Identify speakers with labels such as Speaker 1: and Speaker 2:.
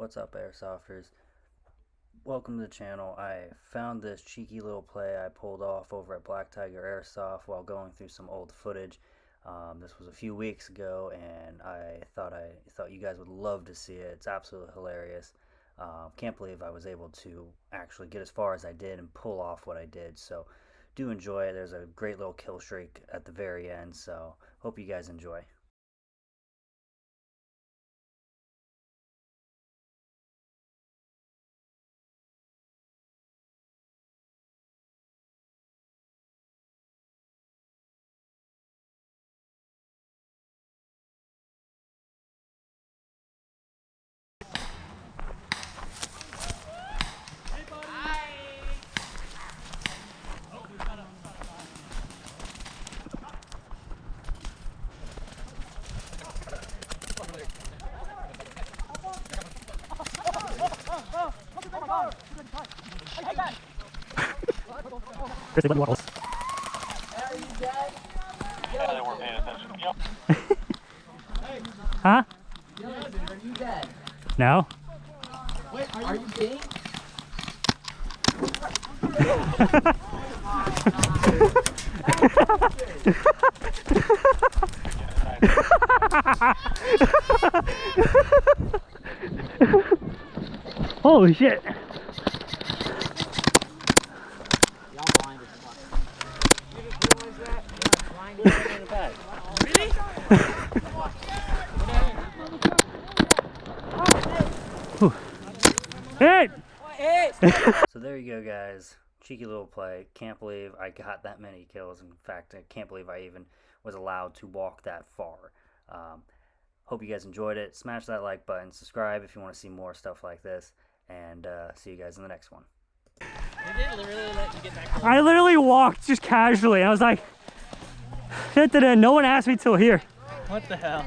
Speaker 1: What's up, Airsofters? Welcome to the channel. I found this cheeky little play I pulled off over at Blacktiger Airsoft while going through some old footage. This was a few weeks ago, and I thought you guys would love to see it. It's absolutely hilarious. Can't believe I was able to actually get as far as I did and pull off what I did. So do enjoy it. There's a great little kill streak at the very end, so hope you guys enjoy.
Speaker 2: Chris, they went waddles.
Speaker 3: Yeah, they weren't paying attention. Yep.
Speaker 2: Huh?
Speaker 4: Are you dead?
Speaker 2: No.
Speaker 4: Wait, are you kidding?
Speaker 2: Holy shit.
Speaker 4: Y'all blind as fuck. You didn't realize that? You're blind in the bag. Really?
Speaker 2: Hey!
Speaker 1: So there you go, guys. Cheeky little play. Can't believe I got that many kills. In fact, I can't believe I even was allowed to walk that far. Hope you guys enjoyed it. Smash that like button. Subscribe if you want to see more stuff like this. And see you guys in the next one.
Speaker 4: They didn't literally let you get that close.
Speaker 2: I literally walked just casually. I was like, no one asked me till here.
Speaker 4: What the hell?